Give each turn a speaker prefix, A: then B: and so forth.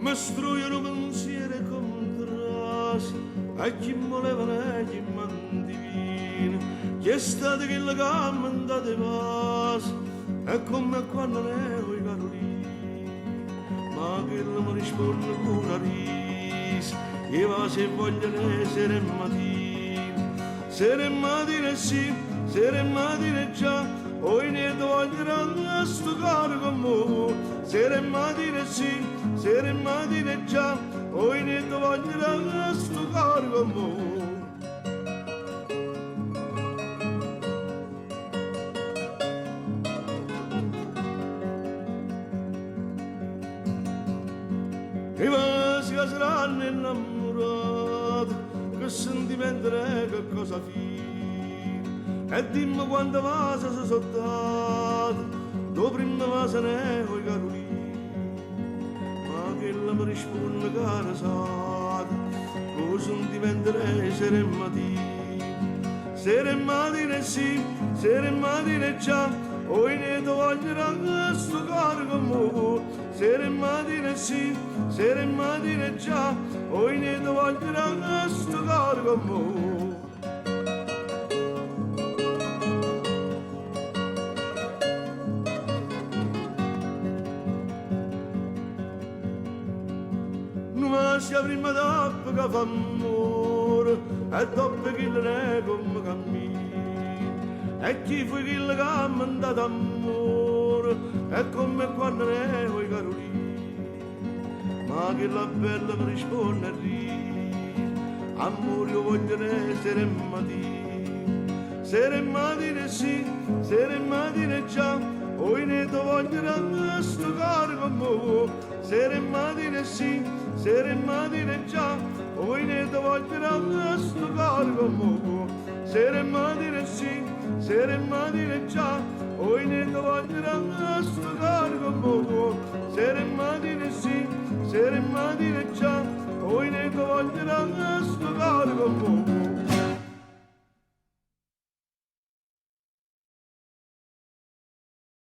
A: mi struiono pensieri contrasti a chi voleva e chi mandivina, chi è stato che la gamma andate passa è come quando ne ho i Carolini, ma che mi risponde con una risa, io va se voglio essere mattina sì, sere mattina già, oi ne vogliono a sto caro con me, sere mattina sì, sere mattina già, oi ne vogliono a sto caro con me. E va si saranno innamorato, che sentimento è, che cosa fine, e dimmi quando va si è soldato, dopo prima va se ne ho i Carolini, ma che la mi risponde cara sato, che sentimento è sere mattina sì, sere mattina già, oi ne vogliono a sto caro con me, sere mattina sì, sere mattina già, oi ne vogliono a sto caro con me. Non ma sia prima tappa che fa amore, e dopo che ne come cammina, e chi fu che le gamma andata amore, è come quando ne ho i Carolini, ma che la bella mi risponde a ride, amore io voglio essere mattina, sere mattina sì, sere mattina già, oi ne voglio a sto caro con me, sere mattina sì, sere mattina già, oi ne voglio a sto caro con me, sere mattina sì, sere mattina già, oi ne voglio a sto caro con me, sere mattina sì, sere mattina già, oi ne voglio a sto caro con me.